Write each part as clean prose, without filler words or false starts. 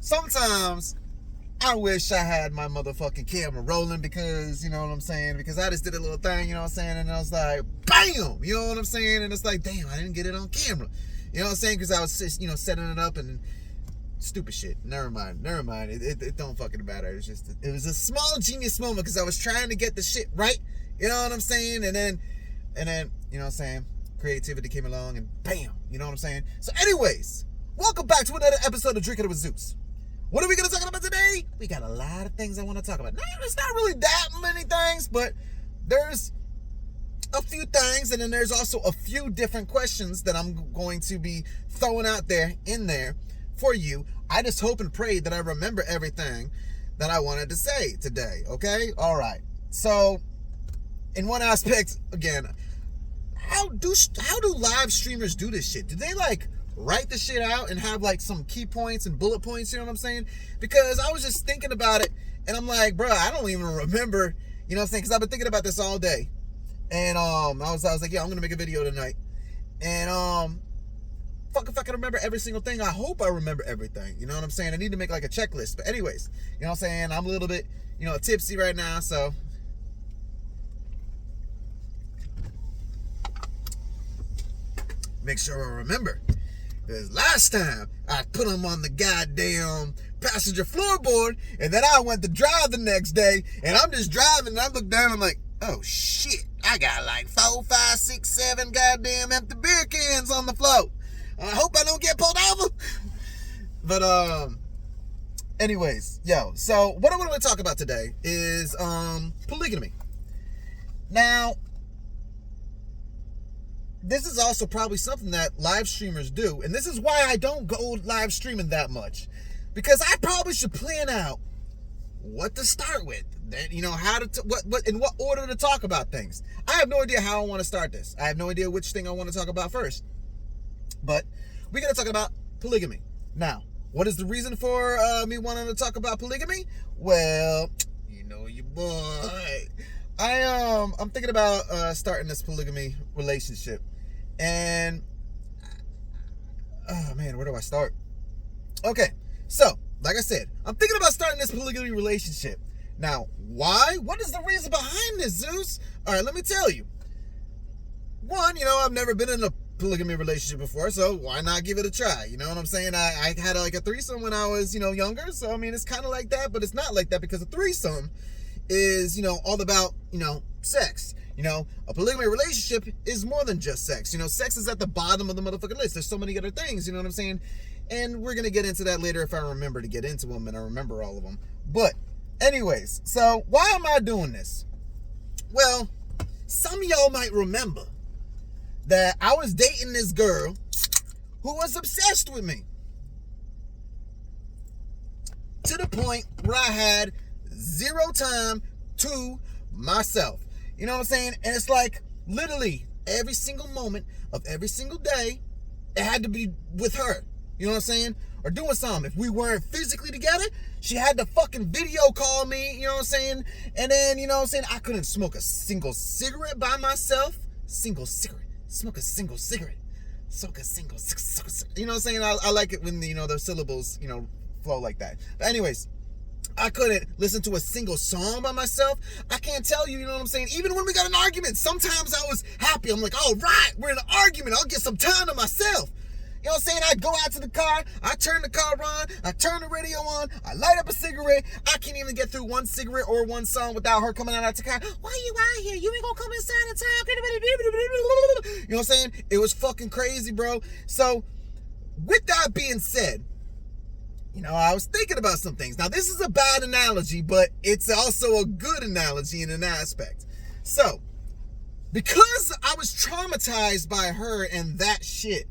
sometimes I wish I had my motherfucking camera rolling because, you know what I'm saying? Because I just did a little thing, you know what I'm saying? And I was like, bam! You know what I'm saying? And it's like, damn, I didn't get it on camera. You know what I'm saying? Because I was just, you know, setting it up and stupid shit. Never mind. It don't fucking matter. It was a small genius moment because I was trying to get the shit right. You know what I'm saying? And then, you know what I'm saying? Creativity came along and bam! You know what I'm saying? So anyways, welcome back to another episode of Drinking It with Zeus. What are we going to talk about today? We got a lot of things I want to talk about. No, it's not really that many things, but there's a few things, and then there's also a few different questions that I'm going to be throwing out there in there for you. I just hope and pray that I remember everything that I wanted to say today, okay? All right. So, in one aspect, again, how do live streamers do this shit? Do they, like, write the shit out and have like some key points and bullet points, you know what I'm saying? Because I was just thinking about it and I'm like, bro, I don't even remember, you know what I'm saying? Because I've been thinking about this all day. And I was like, yeah, I'm gonna make a video tonight. And fuck if I can remember every single thing. I hope I remember everything. You know what I'm saying? I need to make like a checklist. But anyways, you know what I'm saying? I'm a little bit, you know, tipsy right now, so make sure I remember. Because last time, I put them on the goddamn passenger floorboard, and then I went to drive the next day, and I'm just driving, and I look down, I'm like, oh shit, I got like 4, 5, 6, 7 goddamn empty beer cans on the floor. I hope I don't get pulled over. But, anyways, so what I want to talk about today is, polygamy. Now, this is also probably something that live streamers do. And this is why I don't go live streaming that much. Because I probably should plan out what to start with. You know, how to, in what order to talk about things. I have no idea how I want to start this. I have no idea which thing I want to talk about first. But we're going to talk about polygamy. Now, what is the reason for me wanting to talk about polygamy? Well, you know your boy. I'm thinking about starting this polygamy relationship. And, oh man, where do I start? Okay, so, like I said, I'm thinking about starting this polygamy relationship. Now, why? What is the reason behind this, Zeus? All right, let me tell you. One, you know, I've never been in a polygamy relationship before, so why not give it a try? You know what I'm saying? I had like a threesome when I was, you know, younger, so I mean, it's kind of like that, but it's not like that because a threesome is, you know, all about, you know, sex. You know, a polygamy relationship is more than just sex. You know, sex is at the bottom of the motherfucking list. There's so many other things, you know what I'm saying? And we're going to get into that later if I remember to get into them and I remember all of them. But anyways, so why am I doing this? Well, some of y'all might remember that I was dating this girl who was obsessed with me. To the point where I had zero time to myself. You know what I'm saying? And it's like literally every single moment of every single day, it had to be with her. You know what I'm saying? Or doing something. If we weren't physically together, she had to fucking video call me, you know what I'm saying? And then, you know what I'm saying? I couldn't smoke a single cigarette by myself. Smoke a single cigarette. You know what I'm saying? I like it when, you know, the syllables, you know, flow like that. But anyways, I couldn't listen to a single song by myself. I can't tell you, you know what I'm saying? Even when we got an argument, sometimes I was happy. I'm like, all right, we're in an argument. I'll get some time to myself. You know what I'm saying? I'd go out to the car. I turn the car on. I turn the radio on. I light up a cigarette. I can't even get through one cigarette or one song without her coming out the car. Why you out here? You ain't gonna come inside and talk. You know what I'm saying? It was fucking crazy, bro. So, with that being said, you know, I was thinking about some things. Now, this is a bad analogy, but it's also a good analogy in an aspect. So, because I was traumatized by her and that shit,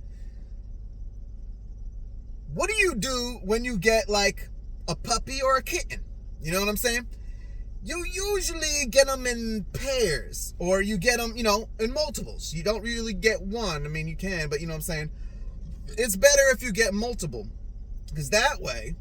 what do you do when you get, like, a puppy or a kitten? You know what I'm saying? You usually get them in pairs, or you get them, you know, in multiples. You don't really get one. I mean, you can, but you know what I'm saying? It's better if you get multiple. Because that way,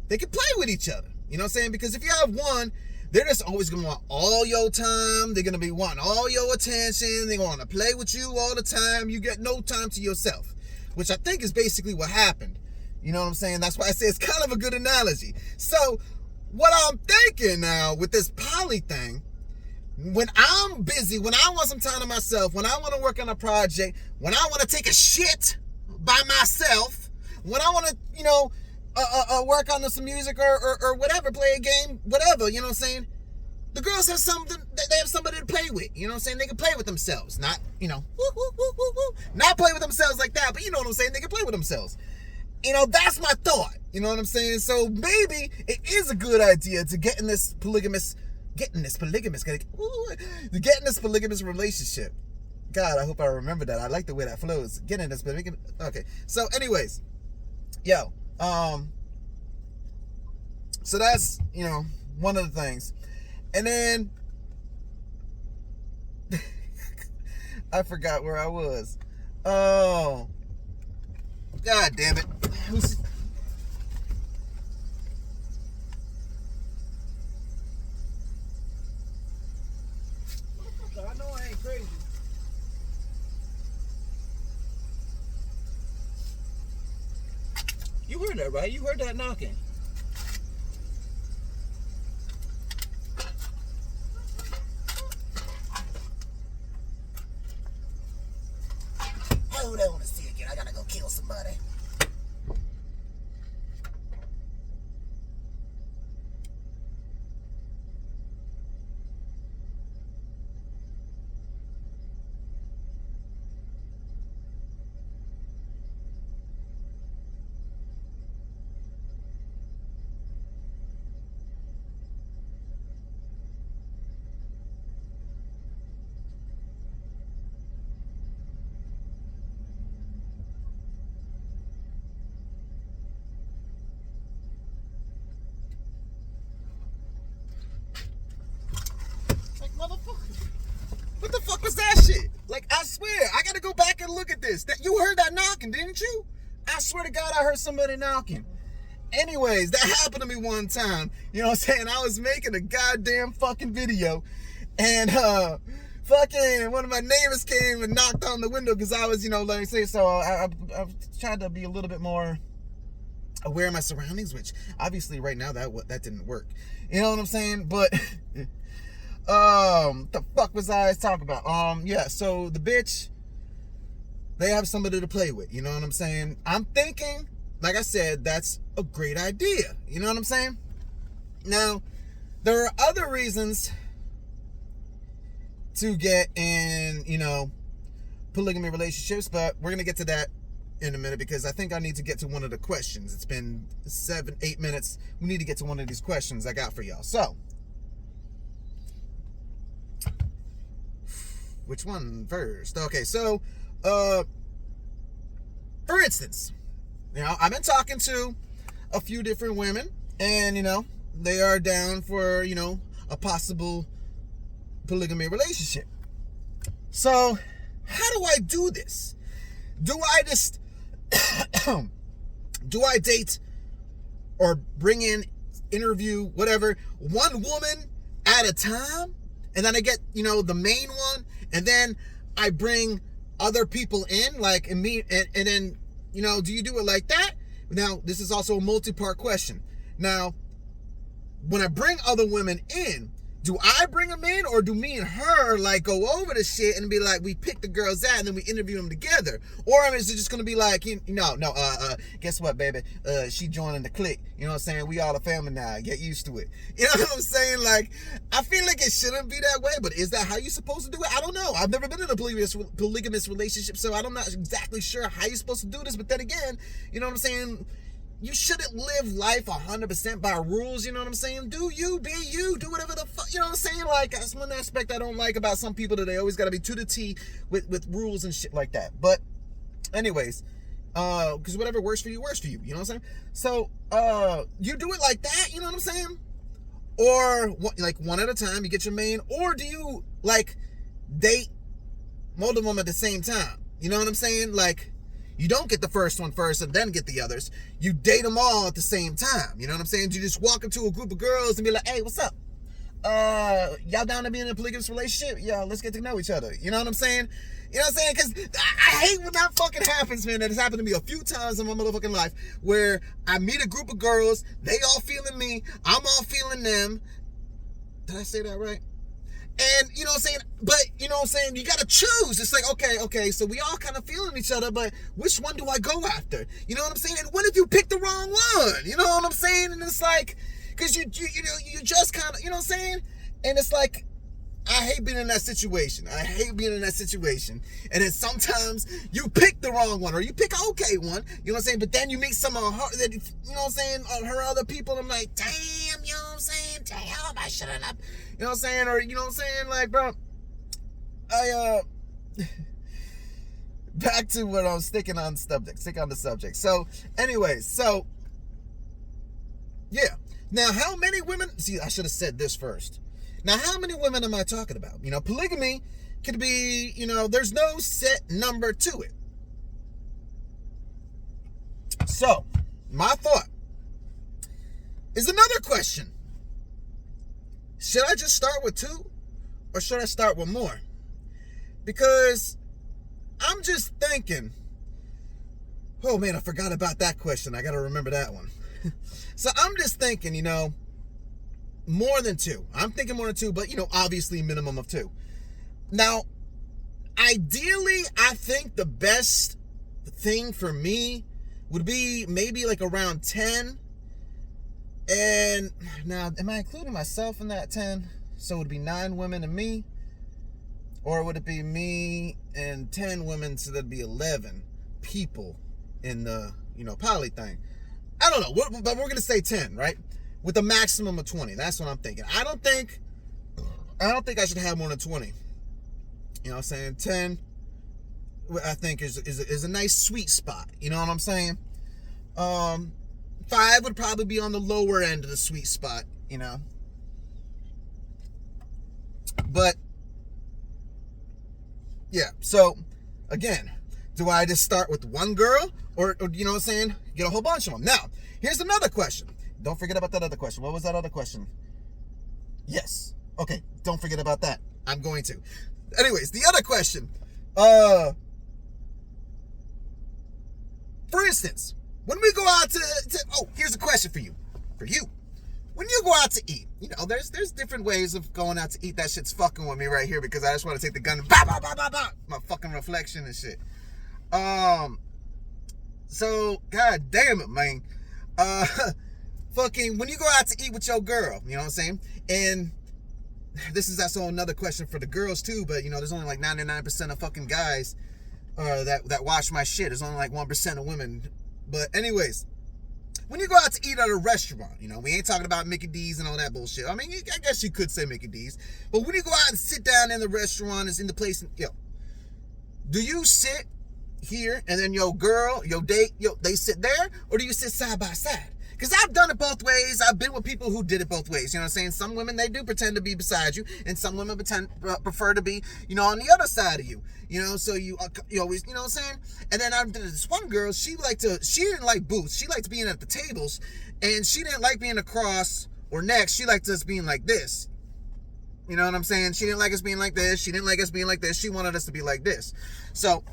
they can play with each other. You know what I'm saying? Because if you have one, they're just always going to want all your time. They're going to be wanting all your attention. They're going to play with you all the time. You get no time to yourself. Which I think is basically what happened. You know what I'm saying? That's why I say it's kind of a good analogy. So what I'm thinking now with this poly thing, when I'm busy, when I want some time to myself, when I want to work on a project, when I want to take a shit by myself, when I want to, work on some music or whatever, play a game, whatever, you know what I'm saying? The girls have something, they have somebody to play with, you know what I'm saying? They can play with themselves, not, not play with themselves like that, but you know what I'm saying? They can play with themselves. That's my thought, you know what I'm saying? So maybe it is a good idea to get in this polygamous relationship. God, I hope I remember that. I like the way that flows. Get in this polygamous. Okay. So anyways, so that's, one of the things. And then I forgot where I was. Oh, God damn it. I know I ain't crazy. You heard that, right? You heard that knocking. Hold on a second. I gotta go kill somebody. What the fuck was that shit? Like, I swear, I gotta go back and look at this. You heard that knocking, didn't you? I swear to God, I heard somebody knocking. Anyways, that happened to me one time. You know what I'm saying? I was making a goddamn fucking video, and fucking one of my neighbors came and knocked on the window because I was, like I say, so I tried to be a little bit more aware of my surroundings, which obviously right now that didn't work. You know what I'm saying? But the fuck was I talking about? So the bitch, they have somebody to play with, you know what I'm saying? I'm thinking, like I said, that's a great idea, you know what I'm saying? Now, there are other reasons to get in, polygamy relationships, but we're gonna get to that in a minute because I think I need to get to one of the questions. It's been 7-8 minutes. We need to get to one of these questions I got for y'all. So, which one first? Okay, so, for instance, I've been talking to a few different women, and, they are down for, a possible polygamy relationship. So, how do I do this? Do I just, do I date or bring in, interview, whatever, one woman at a time? And then I get, the main one, and then I bring other people in, like, and then, do you do it like that? Now, this is also a multi-part question. Now, when I bring other women in, do I bring them in, or do me and her, like, go over the shit and be like, we pick the girls out and then we interview them together? Or is it just going to be like, guess what, baby? She joining the clique. You know what I'm saying? We all a family now. Get used to it. You know what I'm saying? Like, I feel like it shouldn't be that way, but is that how you're supposed to do it? I don't know. I've never been in a polygamous relationship, so I'm not exactly sure how you're supposed to do this. But then again, you know what I'm saying? You shouldn't live life 100% by rules, you know what I'm saying? Do you, be you, do whatever the fuck, you know what I'm saying? Like, that's one aspect I don't like about some people, that they always gotta be to the T with rules and shit like that. But anyways, because whatever works for you, you know what I'm saying? So, you do it like that, you know what I'm saying? Or, like, one at a time, you get your main, or do you, like, date multiple of them at the same time? You know what I'm saying? Like, you don't get the first one first and then get the others. You date them all at the same time. You know what I'm saying? You just walk into a group of girls and be like, hey, what's up? y'all down to be in a polygamous relationship? Yeah, let's get to know each other. You know what I'm saying? You know what I'm saying? Because I hate when that fucking happens, man. That has happened to me a few times in my motherfucking life where I meet a group of girls, they all feeling me, I'm all feeling them. Did I say that right? And, you know what I'm saying? But, you know what I'm saying? You got to choose. It's like, okay, so we all kind of feeling each other, but which one do I go after? You know what I'm saying? And what if you pick the wrong one? You know what I'm saying? And it's like, because you just kind of, you know what I'm saying? And it's like, I hate being in that situation. And then sometimes you pick the wrong one or you pick an okay one, you know what I'm saying? But then you meet some of her, you know what I'm saying, her other people. And I'm like, damn, you know what I'm saying? Damn, I shouldn't have, you know what I'm saying? Or, you know what I'm saying? Like, bro, back to what I'm sticking on the subject. So, anyways, yeah. Now, how many women, see, I should have said this first. Now, how many women am I talking about? You know, polygamy could be, you know, there's no set number to it. So, my thought is another question. Should I just start with 2 or should I start with more? Because I'm just thinking, oh man, I forgot about that question. I got to remember that one. So I'm just thinking, you know, more than 2. I'm thinking more than 2, but, you know, obviously minimum of 2. Now, ideally, I think the best thing for me would be maybe like around 10. And now, am I including myself in that 10? So would it be 9 women and me? Or would it be me and 10 women, so that'd be 11 people in the, you know, poly thing? I don't know, but we're going to say 10, right? With a maximum of 20. That's what I'm thinking. I don't think I should have more than 20. You know what I'm saying? 10, I think, is a nice sweet spot. You know what I'm saying? 5 would probably be on the lower end of the sweet spot, you know? But, yeah. So, again, do I just start with one girl? Or you know what I'm saying? Get a whole bunch of them. Now, here's another question. Don't forget about that other question. What was that other question? Yes. Okay, don't forget about that. I'm going to. Anyways, the other question. For instance, when we go out to here's a question for you. When you go out to eat, you know, there's different ways of going out to eat. That shit's fucking with me right here because I just want to take the gun and my fucking reflection and shit. So, god damn it, man. Fucking, when you go out to eat with your girl, you know what I'm saying? And this is also another question for the girls too, but, you know, there's only like 99% of fucking guys that watch my shit. There's only like 1% of women. But anyways, when you go out to eat at a restaurant, you know, we ain't talking about Mickey D's and all that bullshit. I mean, I guess you could say Mickey D's. But when you go out and sit down in the restaurant, it's in the place, do you sit here and then your girl, your date, they sit there? Or do you sit side by side? Because I've done it both ways. I've been with people who did it both ways. You know what I'm saying? Some women, they do pretend to be beside you. And some women prefer to be, you know, on the other side of you. You know, so you always, you know what I'm saying? And then this one girl, she didn't like booths. She liked being at the tables. And she didn't like being across or next. She liked us being like this. You know what I'm saying? She didn't like us being like this. She didn't like us being like this. She wanted us to be like this. So,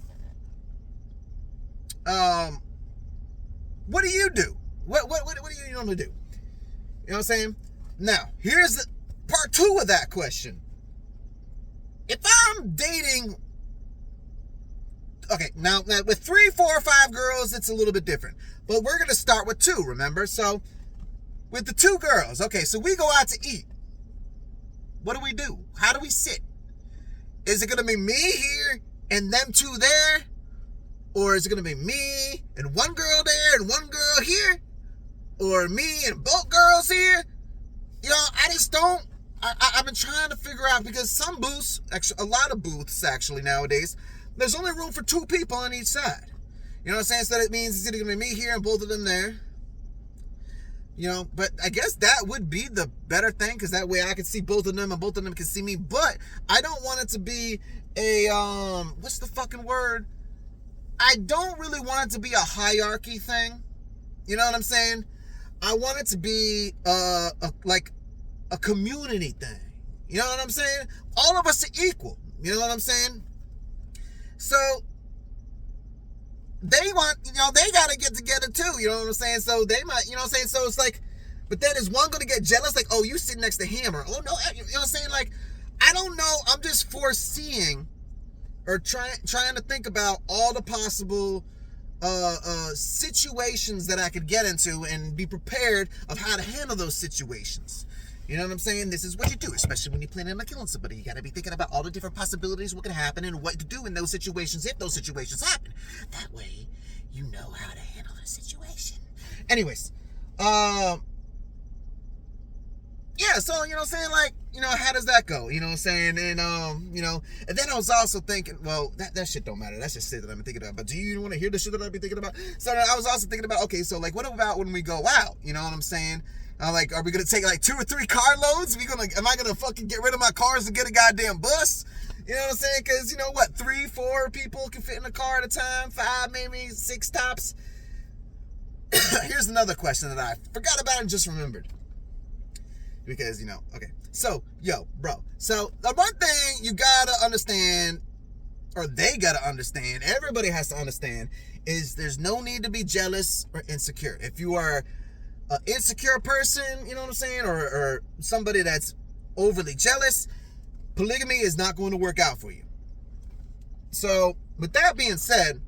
what do you do? What do you normally do? You know what I'm saying? Now, here's the part 2 of that question. If I'm dating, okay, now with 3, 4, or 5 girls, it's a little bit different. But we're gonna start with 2, remember? So, with the 2 girls, okay, so we go out to eat. What do? How do we sit? Is it gonna be me here and them 2 there? Or is it gonna be me and one girl there and one girl here? Or me and both girls here? You know, I just don't. I've been trying to figure out, because some booths, actually, a lot of booths actually nowadays, there's only room for 2 people on each side. You know what I'm saying? So that means it's either gonna be me here and both of them there. You know, but I guess that would be the better thing, because that way I can see both of them and both of them can see me. But I don't want it to be a what's the fucking word? I don't really want it to be a hierarchy thing. You know what I'm saying? I want it to be like a community thing. You know what I'm saying? All of us are equal. You know what I'm saying? So they want, they got to get together too. You know what I'm saying? So they might, you know what I'm saying? So it's like, but then is one going to get jealous? Like, oh, you sitting next to him, or, oh, no, you know what I'm saying? Like, I don't know. I'm just foreseeing or trying to think about all the possible situations that I could get into and be prepared of how to handle those situations. You know what I'm saying? This is what you do, especially when you're planning on killing somebody. You got to be thinking about all the different possibilities, what can happen, and what to do in those situations if those situations happen. That way, you know how to handle the situation. Anyways, yeah, so, you know what I'm saying, like, how does that go? You know what I'm saying? And, and then I was also thinking, well, that shit don't matter. That's just shit that I've been thinking about. But do you want to hear the shit that I've been thinking about? So I was also thinking about, okay, so, like, what about when we go out? You know what I'm saying? Like, are we going to take, like, 2 or 3 carloads? Am I going to fucking get rid of my cars and get a goddamn bus? You know what I'm saying? Because, 3, 4 people can fit in a car at a time, 5, maybe 6 tops. Here's another question that I forgot about and just remembered. Because, okay. So, bro. So, the one thing you gotta understand, or they gotta understand, everybody has to understand, is there's no need to be jealous or insecure. If you are an insecure person, you know what I'm saying, or somebody that's overly jealous, polygamy is not going to work out for you. So, with that being said,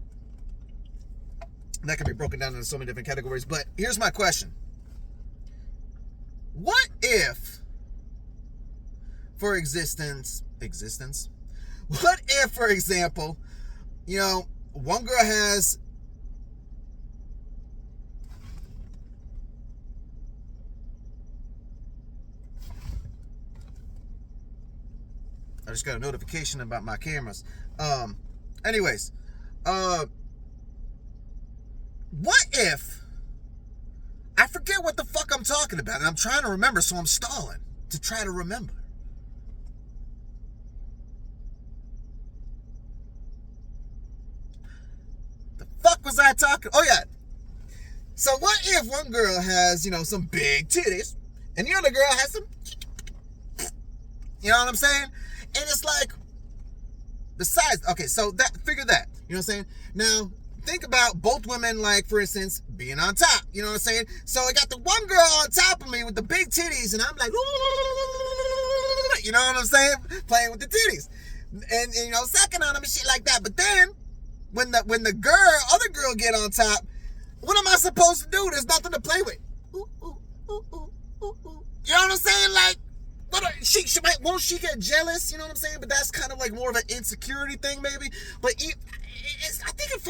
that can be broken down into so many different categories, but here's my question. What if, for existence, what if, for example, one girl has, I just got a notification about my cameras. Anyways, what if, I forget what the fuck I'm talking about, and I'm trying to remember, so I'm stalling to try to remember. The fuck was I talking? Oh yeah. So what if one girl has, some big titties, and the other girl has some, you know what I'm saying? And it's like, the size, okay, so figure that, you know what I'm saying? Now, think about both women, like, for instance, being on top. You know what I'm saying? So I got the one girl on top of me with the big titties, and I'm like, you know what I'm saying? Playing with the titties. And sucking on them and shit like that. But then, when the other girl get on top, what am I supposed to do? There's nothing to play with. Ooh, ooh, ooh, ooh, ooh, ooh. You know what I'm saying? Like, won't she get jealous? You know what I'm saying? But that's kind of like more of an insecurity thing, maybe. But I think it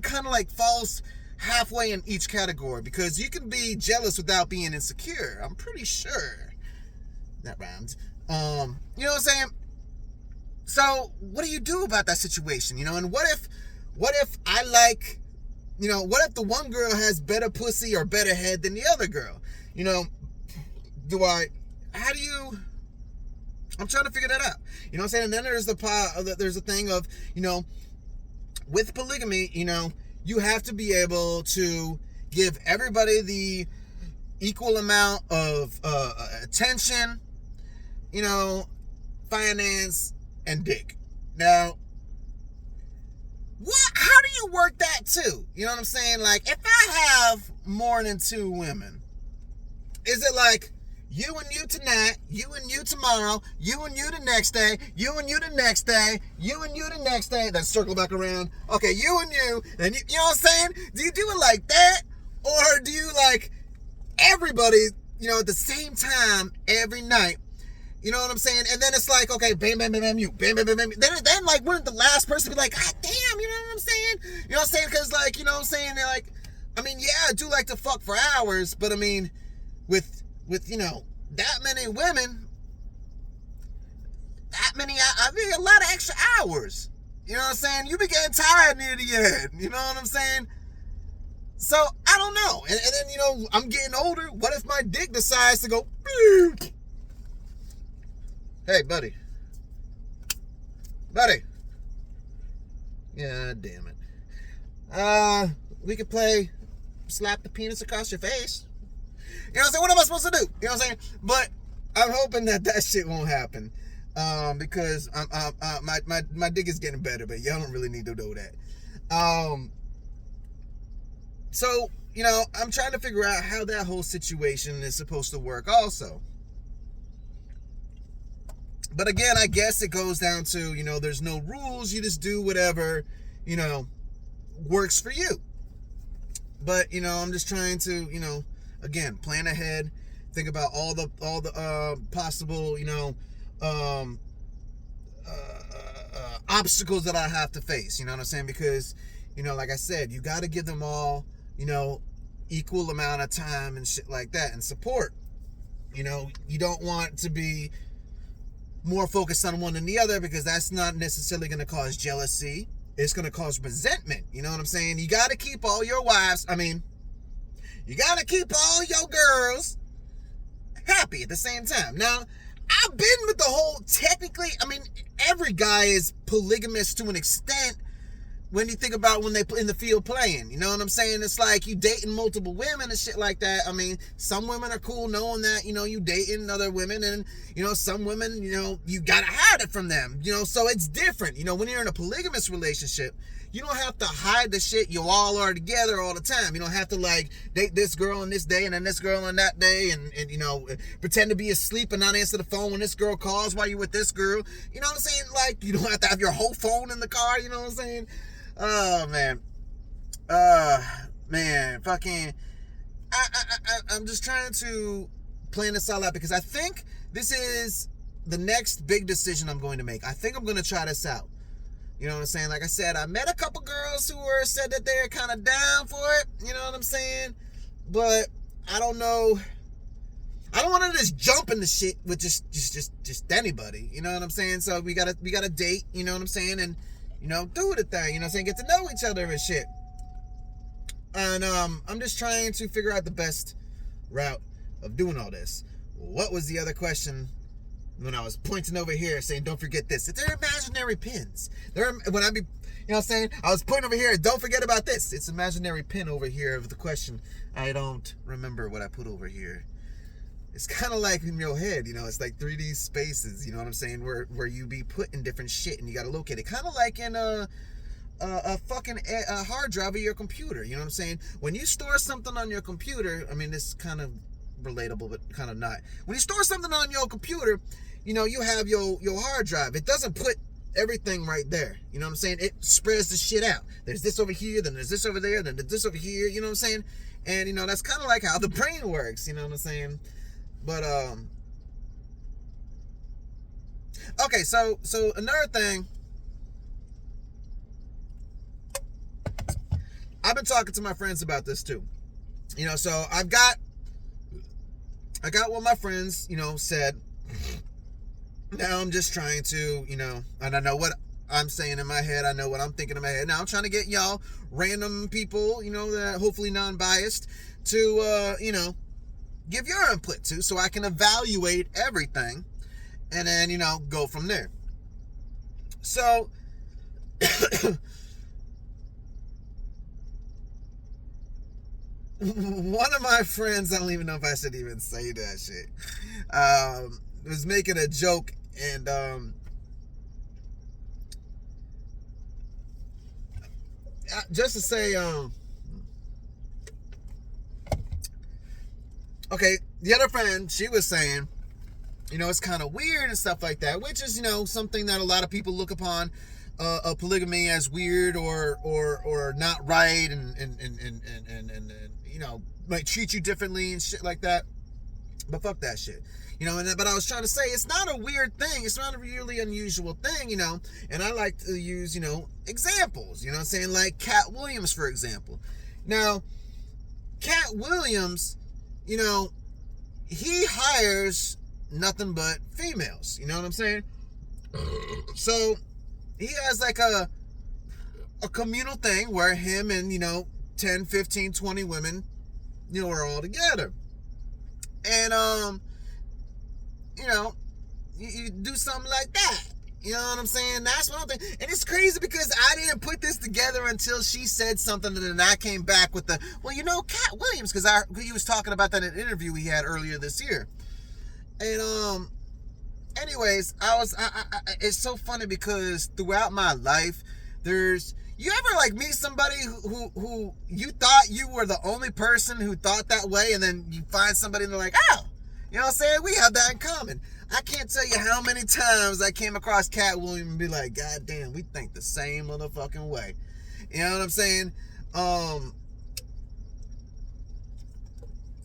kind of like falls halfway in each category, because you can be jealous without being insecure. I'm pretty sure that rhymes. You know what I'm saying? So what do you do about that situation? And what if I like, what if the one girl has better pussy or better head than the other girl? I'm trying to figure that out. You know what I'm saying? And then there's the thing of, with polygamy, you have to be able to give everybody the equal amount of attention, finance, and dick. Now, how do you work that too? You know what I'm saying? Like, if I have more than 2 women, is it like, you and you tonight, you and you tomorrow, you and you the next day, you and you the next day, you and you the next day, then circle back around, okay, you and you, and you know what I'm saying? Do you do it like that? Or do you, like, everybody, at the same time, every night, you know what I'm saying? And then it's like, okay, bam, bam, bam, bam, you, bam, bam, bam, bam. Then like, wouldn't the last person be like, God damn, you know what I'm saying? You know what I'm saying? Because, like, you know what I'm saying? They're like, I mean, yeah, I do like to fuck for hours, but I mean, with that many women, I mean, a lot of extra hours. You know what I'm saying? You be getting tired near the end. You know what I'm saying? So, I don't know. And then, I'm getting older. What if my dick decides to go, beep? Hey, buddy. Yeah, damn it. We could play slap the penis across your face. You know what I'm saying? What am I supposed to do? You know what I'm saying? But I'm hoping that shit won't happen. Because my dick is getting better, but y'all don't really need to know that. So, I'm trying to figure out how that whole situation is supposed to work also. But again, I guess it goes down to, there's no rules. You just do whatever, works for you. But, I'm just trying to, again, plan ahead, think about all the possible, obstacles that I have to face, you know what I'm saying? Because, like I said, you got to give them all, equal amount of time and shit like that and support. You don't want to be more focused on one than the other, because that's not necessarily going to cause jealousy. It's going to cause resentment. You know what I'm saying? You got to keep all your wives, you got to keep all your girls happy at the same time. Now, I've been with the whole, technically, every guy is polygamous to an extent when you think about when they in the field playing. You know what I'm saying? It's like you dating multiple women and shit like that. Some women are cool knowing that, you dating other women, and, some women, you gotta hide it from them, so it's different. When you're in a polygamous relationship, you don't have to hide the shit. You all are together all the time. You don't have to date this girl on this day and then this girl on that day and pretend to be asleep and not answer the phone when this girl calls while you're with this girl. You know what I'm saying? You don't have to have your whole phone in the car. You know what I'm saying? Oh, man. Fucking, I'm just trying to plan this all out, because I think this is the next big decision I'm going to make. I think I'm going to try this out. You know what I'm saying? Like I said, I met a couple girls who said that they're kind of down for it. You know what I'm saying? But I don't know. I don't want to just jump into shit with just anybody. You know what I'm saying? So we gotta date. You know what I'm saying? And do the thing. You know what I'm saying? Get to know each other and shit. And I'm just trying to figure out the best route of doing all this. What was the other question? When I was pointing over here saying, don't forget this. They're imaginary pins. I was pointing over here, don't forget about this. It's imaginary pin over here of the question. I don't remember what I put over here. It's kind of like in your head, it's like 3D spaces, you know what I'm saying? Where you be putting different shit and you got to locate it. Kind of like in a fucking hard drive of your computer, you know what I'm saying? When you store something on your computer, this is kind of relatable, but kind of not. When you store something on your computer, you have your hard drive. It doesn't put everything right there. You know what I'm saying? It spreads the shit out. There's this over here, then there's this over there, then there's this over here, you know what I'm saying? And, that's kind of like how the brain works, you know what I'm saying? But, okay, so another thing, I've been talking to my friends about this too. So I got what my friends, said. Now I'm just trying to, and I know what I'm saying in my head. I know what I'm thinking in my head. Now I'm trying to get y'all random people, that hopefully non-biased to, give your input to, so I can evaluate everything and then, go from there. So, one of my friends, I don't even know if I should even say that shit, was making a joke, and just to say, okay, the other friend, she was saying, it's kind of weird and stuff like that, which is, something that a lot of people look upon a polygamy as weird or not right, and might treat you differently and shit like that. But fuck that shit. But I was trying to say, it's not a weird thing. It's not a really unusual thing, and I like to use, examples, what I'm saying? Like Cat Williams, for example. Now, Cat Williams, he hires nothing but females, you know what I'm saying? So he has like a communal thing where him and, 10, 15, 20 women, are all together. And, you do something like that. You know what I'm saying? That's what I'm thinking. And it's crazy because I didn't put this together until she said something, and then I came back with Cat Williams, because he was talking about that in an interview he had earlier this year. And anyways, it's so funny because throughout my life, you ever like meet somebody who you thought you were the only person who thought that way, and then you find somebody and they're like, oh, you know what I'm saying? We have that in common. I can't tell you how many times I came across Cat Williams and be like, God damn, we think the same motherfucking way. You know what I'm saying?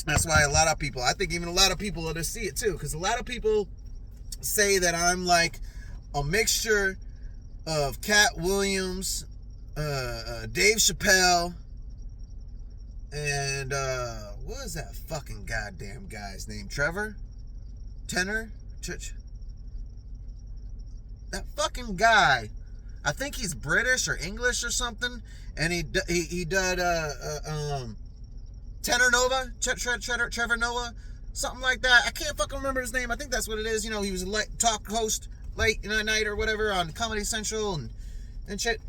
That's why I think even a lot of people will just see it too, because a lot of people say that I'm like a mixture of Cat Williams, Dave Chappelle, and what is that fucking goddamn guy's name? Trevor? Tenor? That fucking guy. I think he's British or English or something, and he did Tenor Nova, Trevor Noah, something like that. I can't fucking remember his name. I think that's what it is. You know, he was a talk host late night or whatever on Comedy Central and shit.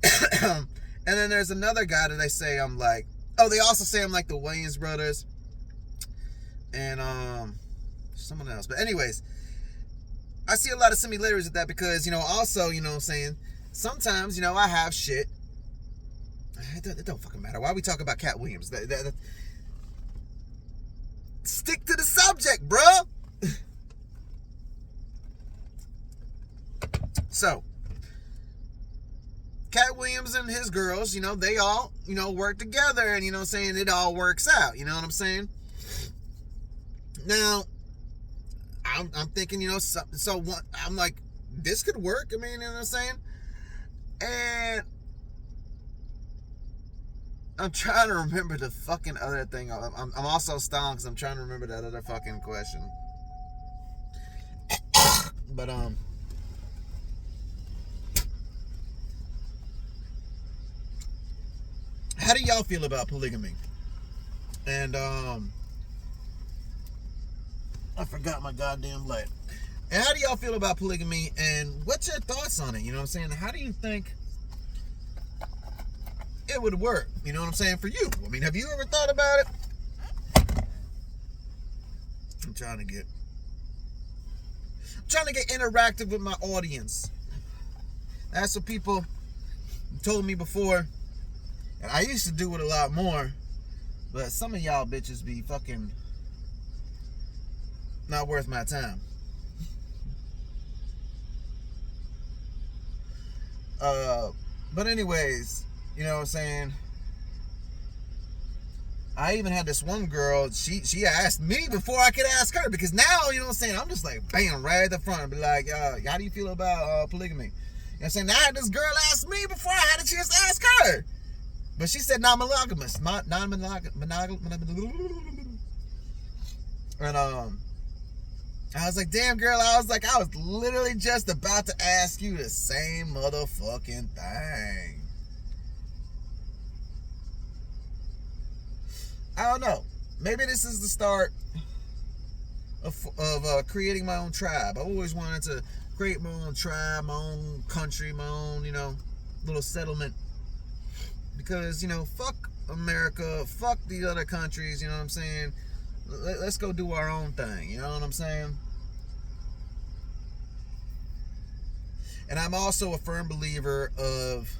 And then there's another guy that they say I'm like. Oh, they also say I'm like the Wayans brothers, and someone else. But anyways, I see a lot of similarities with that because, you know, also, you know what I'm saying, sometimes, you know, I have shit. It don't fucking matter. Why are we talking about Cat Williams? Stick to the subject, bro. So, Cat Williams and his girls, you know, they all, you know, work together, and, you know what I'm saying, it all works out, you know what I'm saying? Now, I'm thinking, you know, so what, I'm like, this could work, I mean, you know what I'm saying? And I'm trying to remember the fucking other thing. I'm also stoned because I'm trying to remember that other fucking question. But, how do y'all feel about polygamy? And, I forgot my goddamn light. And how do y'all feel about polygamy? And what's your thoughts on it? You know what I'm saying? How do you think it would work? You know what I'm saying? For you. I mean, have you ever thought about it? I'm trying to get interactive with my audience. That's what people told me before. And I used to do it a lot more. But some of y'all bitches be fucking not worth my time. But anyways, you know what I'm saying? I even had this one girl, she asked me before I could ask her, because now, you know what I'm saying, I'm just like, bam, right at the front, and be like, how do you feel about polygamy? You know what I'm saying? Now I had this girl ask me before I had a chance to ask her. But she said non-monogamous. And I was like, damn, girl, I was literally just about to ask you the same motherfucking thing. I don't know. Maybe this is the start of creating my own tribe. I always wanted to create my own tribe, my own country, my own, you know, little settlement. Because, you know, fuck America, fuck the other countries, you know what I'm saying? Let's go do our own thing, you know what I'm saying? And I'm also a firm believer of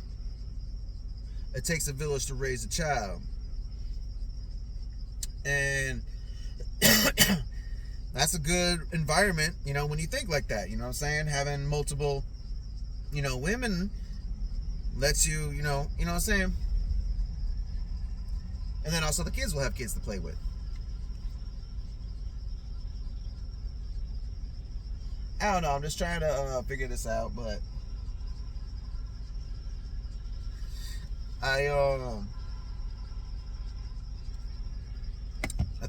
it takes a village to raise a child. And that's a good environment, you know, when you think like that, you know what I'm saying? Having multiple, you know, women lets you, you know what I'm saying? And then also the kids will have kids to play with. I don't know, I'm just trying to figure this out, but I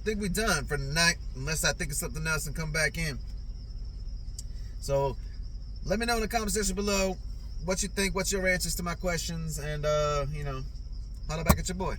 think we're done for the night, unless I think of something else and come back in. So let me know in the comment section below what you think, what's your answers to my questions, and you know, holla back at your boy.